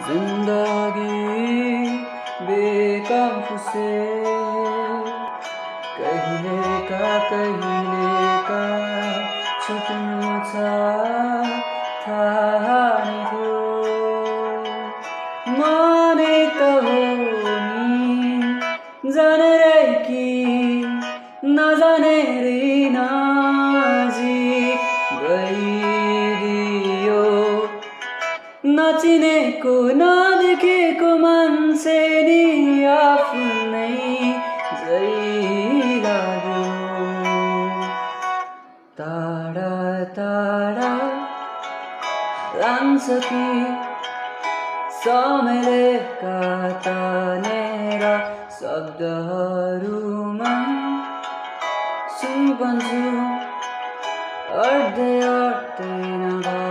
जिन्दगी बेकाबु से कहिलेका छुट्नु छ थाहा नै थियो मनै त हो नि जानेरै कि नजानेरै नजिक गइदियो नचिनेको नदेखेको मान्छे नि आफ्नै झै लाग्यो टाढा टाढा लान्छ कि समयले काटनेर शब्दहरूमा सुन भन्छु अर्धै अर्धै नभए